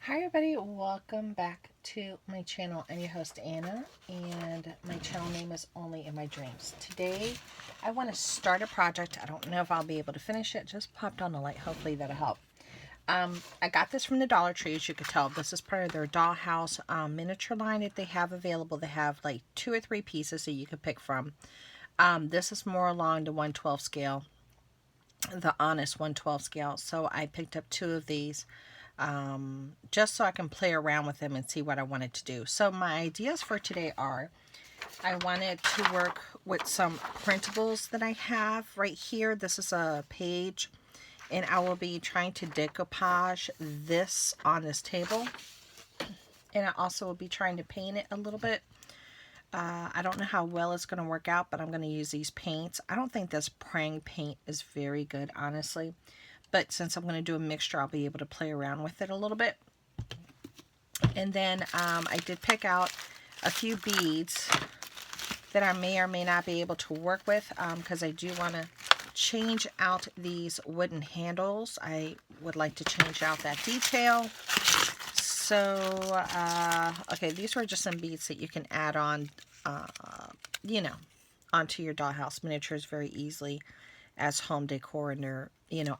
Hi everybody, welcome back to my channel. I'm your host Anna and my channel name is Only in My Dreams. Today I want to start a project. I don't know if I'll be able to finish it. Just popped on the light. Hopefully that'll help. I got this from the Dollar Tree, as you could tell. This is part of their Dollhouse miniature line that they have available. They have like 2 or 3 pieces that you could pick from. This is more along the 1/12 scale, the honest 1/12 scale. So I picked up 2 of these. Just so I can play around with them and see what I wanted to do. So my ideas for today are, I wanted to work with some printables that I have right here. This is a page, and I will be trying to decoupage this on this table. And I also will be trying to paint it a little bit. I don't know how well it's going to work out, but I'm going to use these paints. I don't think this praying paint is very good, honestly. But since I'm going to do a mixture, I'll be able to play around with it a little bit. And then I did pick out a few beads that I may or may not be able to work with, because I do want to change out these wooden handles. I would like to change out that detail. So, okay, these were just some beads that you can add on, onto your dollhouse miniatures very easily as home decor, and they're,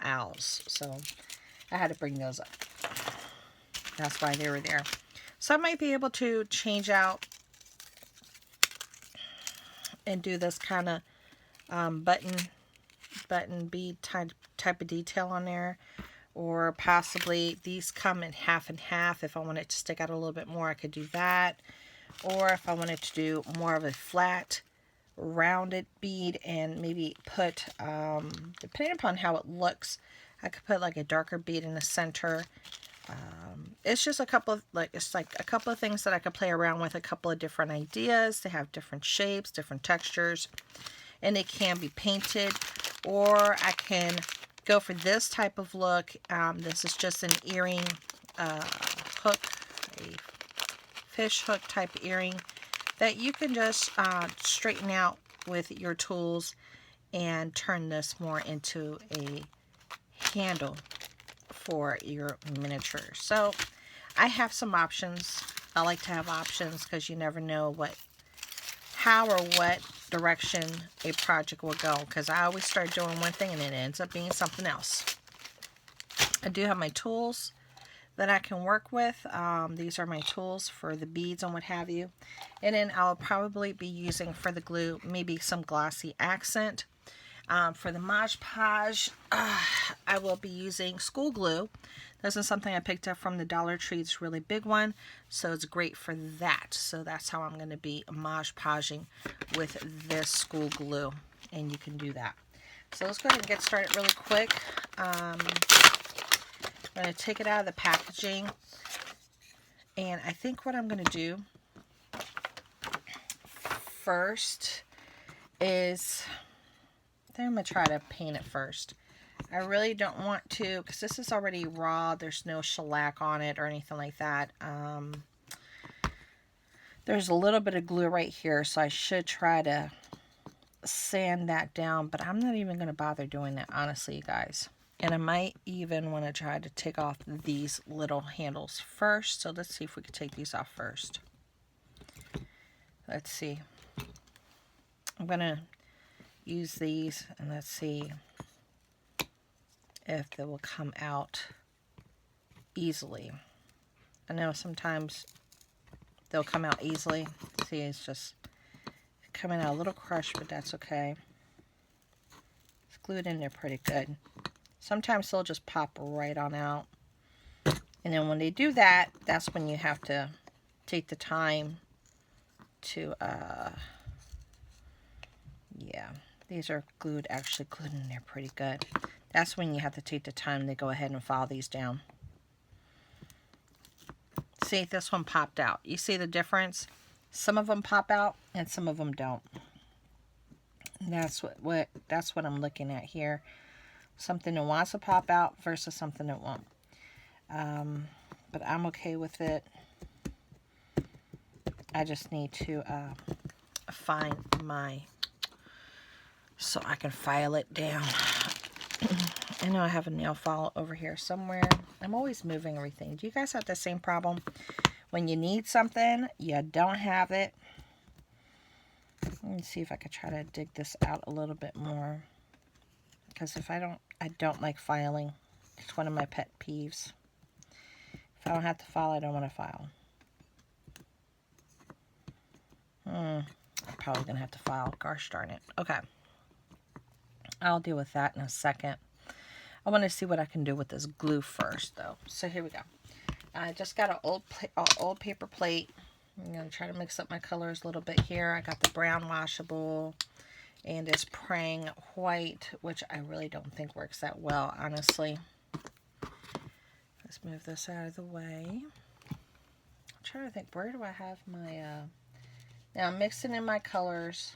owls. So I had to bring those up. That's why they were there. So I might be able to change out and do this kind of button bead type of detail on there. Or possibly these come in half and half. If I wanted to stick out a little bit more, I could do that. Or if I wanted to do more of a flat rounded bead and maybe put, depending upon how it looks, I could put like a darker bead in the center. It's just a couple of, it's like a couple of things that I could play around with, a couple of different ideas. They have different shapes, different textures, and they can be painted. Or I can go for this type of look. This is just an earring hook, a fish hook type earring that you can just straighten out with your tools and turn this more into a handle for your miniature. So I have some options. I like to have options because you never know how or what direction a project will go, because I always start doing one thing and it ends up being something else. I do have my tools that I can work with. These are my tools for the beads and what have you. And then I'll probably be using for the glue maybe some Glossy Accent. For the Mod Podge, I will be using school glue. This is something I picked up from the Dollar Tree. It's a really big one, so it's great for that. So that's how I'm going to be Mod Podging with this school glue, and you can do that. So let's go ahead and get started really quick. I'm going to take it out of the packaging, and I think what I'm going to do first is, I think I'm going to try to paint it first. I really don't want to, because this is already raw. There's no shellac on it or anything like that. There's a little bit of glue right here, so I should try to sand that down, but I'm not even going to bother doing that, honestly, you guys. And I might even want to try to take off these little handles first. So let's see if we can take these off first. Let's see. I'm going to use these, and let's see if they will come out easily. I know sometimes they'll come out easily. See, it's just coming out a little crushed, but that's okay. It's glued in there pretty good. Sometimes they'll just pop right on out. And then when they do that, that's when you have to take the time to, yeah, these are actually glued in there pretty good. That's when you have to take the time to go ahead and file these down. See, this one popped out. You see the difference? Some of them pop out and some of them don't. And that's what I'm looking at here. Something that wants to pop out versus something that won't. But I'm okay with it. I just need to find so I can file it down. I know I have a nail file over here somewhere. I'm always moving everything. Do you guys have the same problem? When you need something, you don't have it. Let me see if I could try to dig this out a little bit more. Because if I don't like filing. It's one of my pet peeves. If I don't have to file, I don't want to file. I'm probably going to have to file. Gosh darn it. Okay. I'll deal with that in a second. I want to see what I can do with this glue first, though. So here we go. I just got an old paper plate. I'm going to try to mix up my colors a little bit here. I got the brown washable and this praying white, which I really don't think works that well, honestly. Let's move this out of the way. I'm trying to think, where do I have my... Now I'm mixing in my colors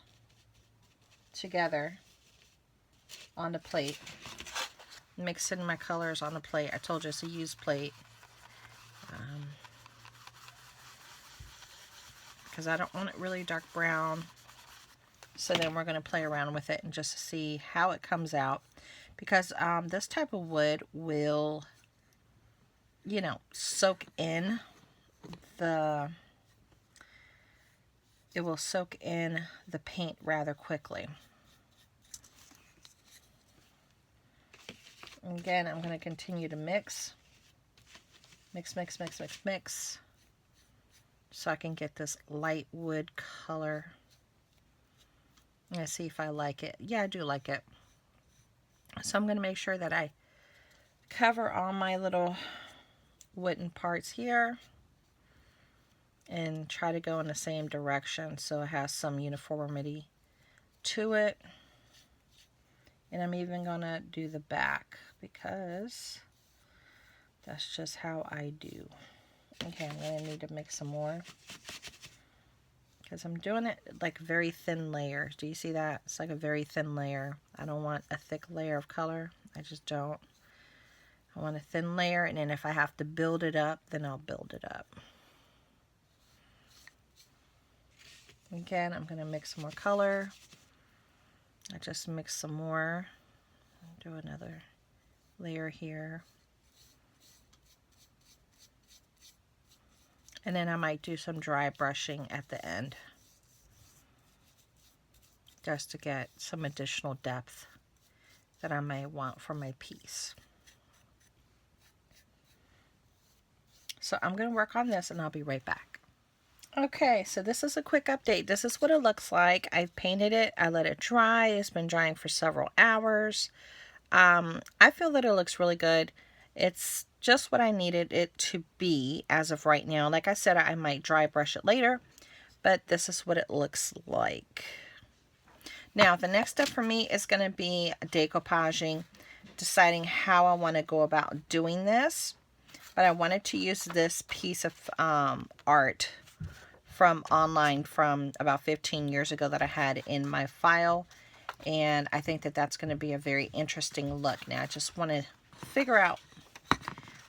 together on the plate. Mixing my colors on the plate. I told you it's a used plate. Because I don't want it really dark brown. So then we're going to play around with it and just see how it comes out. Because this type of wood will, you know, soak in the... It will soak in the paint rather quickly. Again, I'm going to continue to mix. Mix, mix, mix, mix, mix. So I can get this light wood color. I'm going to see if I like it. Yeah, I do like it. So I'm going to make sure that I cover all my little wooden parts here. And try to go in the same direction so it has some uniformity to it. And I'm even going to do the back because that's just how I do. Okay, I'm going to need to mix some more. Because I'm doing it like very thin layers. Do you see that? It's like a very thin layer. I don't want a thick layer of color. I just don't. I want a thin layer, and then if I have to build it up, then I'll build it up. Again, I'm going to mix some more color. I just mix some more. Do another layer here. And then I might do some dry brushing at the end. Just to get some additional depth that I may want for my piece. So I'm going to work on this and I'll be right back. Okay, so this is a quick update. This is what it looks like. I painted it. I let it dry. It's been drying for several hours. I feel that it looks really good. It's just what I needed it to be as of right now. Like I said, I might dry brush it later, but this is what it looks like. Now, the next step for me is going to be decoupaging, deciding how I want to go about doing this. But I wanted to use this piece of art from online from about 15 years ago that I had in my file. And I think that that's going to be a very interesting look. Now, I just want to figure out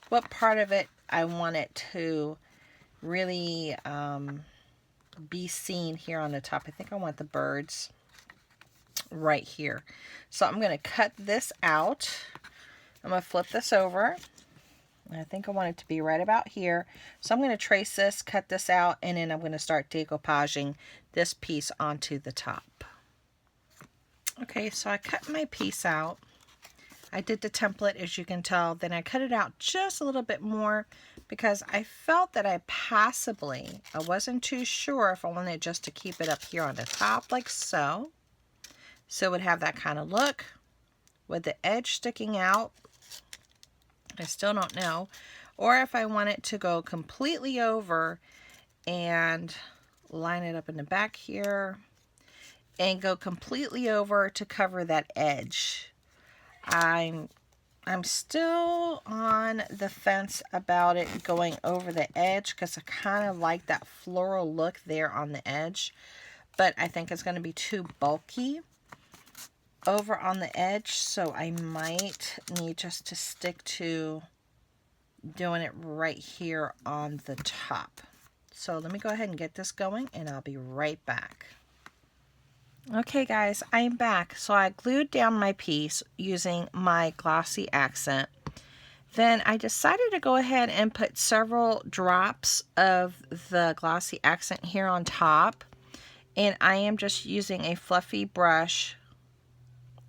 what part of it I want it to really be seen here on the top. I think I want the birds right here. So I'm going to cut this out. I'm going to flip this over. I think I want it to be right about here. So I'm going to trace this, cut this out, and then I'm going to start decoupaging this piece onto the top. Okay, so I cut my piece out. I did the template, as you can tell. Then I cut it out just a little bit more because I felt that I wasn't too sure if I wanted just to keep it up here on the top like so. So it would have that kind of look with the edge sticking out. I still don't know. Or if I want it to go completely over and line it up in the back here and go completely over to cover that edge. I'm still on the fence about it going over the edge because I kind of like that floral look there on the edge. But I think it's going to be too bulky over on the edge, so I might need just to stick to doing it right here on the top. So let me go ahead and get this going and I'll be right back. Okay guys, I'm back. So I glued down my piece using my Glossy Accent. Then I decided to go ahead and put several drops of the Glossy Accent here on top. And I am just using a fluffy brush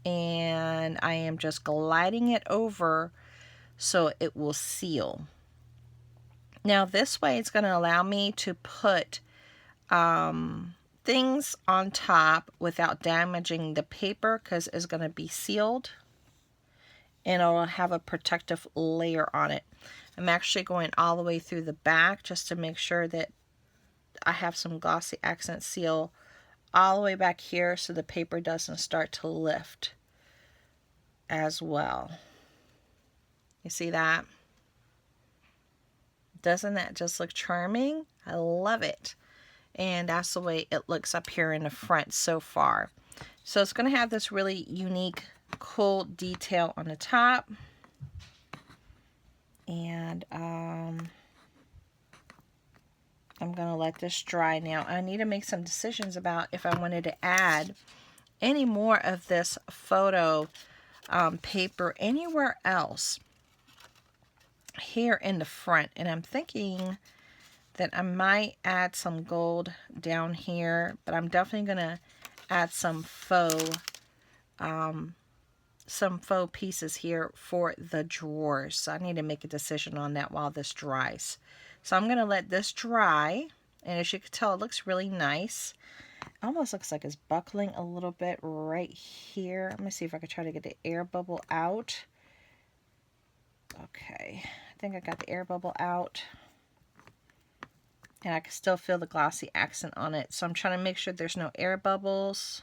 and I am just gliding it over so it will seal. Now this way it's going to allow me to put things on top without damaging the paper because it's going to be sealed and it'll have a protective layer on it. I'm actually going all the way through the back just to make sure that I have some Glossy Accent seal all the way back here so the paper doesn't start to lift as well. You see that? Doesn't that just look charming? I love it. And that's the way it looks up here in the front so far. So it's going to have this really unique, cool detail on the top. And I'm going to let this dry now. I need to make some decisions about if I wanted to add any more of this photo paper anywhere else here in the front. And I'm thinking that I might add some gold down here, but I'm definitely going to add some faux pieces here for the drawers. So I need to make a decision on that while this dries. So I'm going to let this dry, and as you can tell, it looks really nice. Almost looks like it's buckling a little bit right here. Let me see if I can try to get the air bubble out. Okay, I think I got the air bubble out. And I can still feel the glossy accent on it. So I'm trying to make sure there's no air bubbles.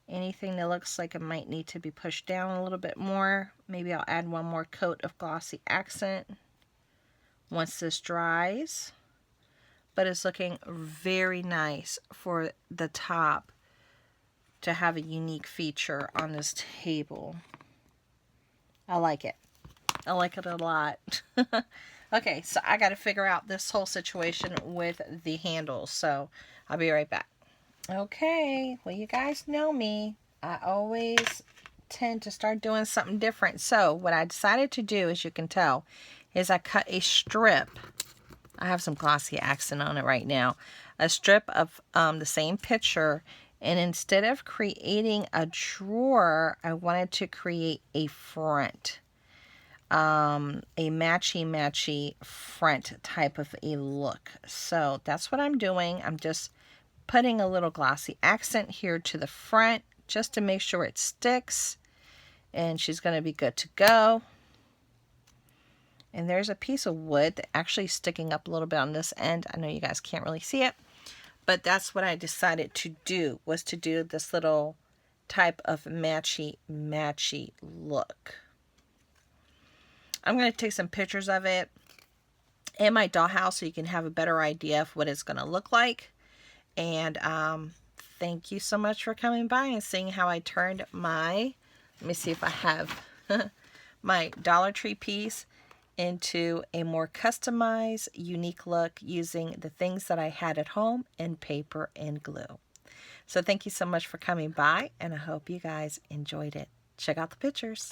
Anything that looks like it might need to be pushed down a little bit more. Maybe I'll add one more coat of glossy accent once this dries. But it's looking very nice for the top to have a unique feature on this table. I like it. I like it a lot. Okay, so I got to figure out this whole situation with the handles. So I'll be right back. Okay, well, you guys know me. I always tend to start doing something different. So what I decided to do, as you can tell, is I cut a strip. I have some Glossy Accent on it right now. A strip of the same picture. And instead of creating a drawer, I wanted to create a front. A matchy front type of a look. So that's what I'm doing. I'm just putting a little Glossy Accent here to the front just to make sure it sticks, and she's going to be good to go. And there's a piece of wood that actually sticking up a little bit on this end. I know you guys can't really see it, but that's what I decided to do, was to do this little type of matchy look. I'm going to take some pictures of it in my dollhouse so you can have a better idea of what it's going to look like. And thank you so much for coming by and seeing how I turned my, let me see if I have my Dollar Tree piece into a more customized, unique look using the things that I had at home and paper and glue. So thank you so much for coming by, and I hope you guys enjoyed it. Check out the pictures.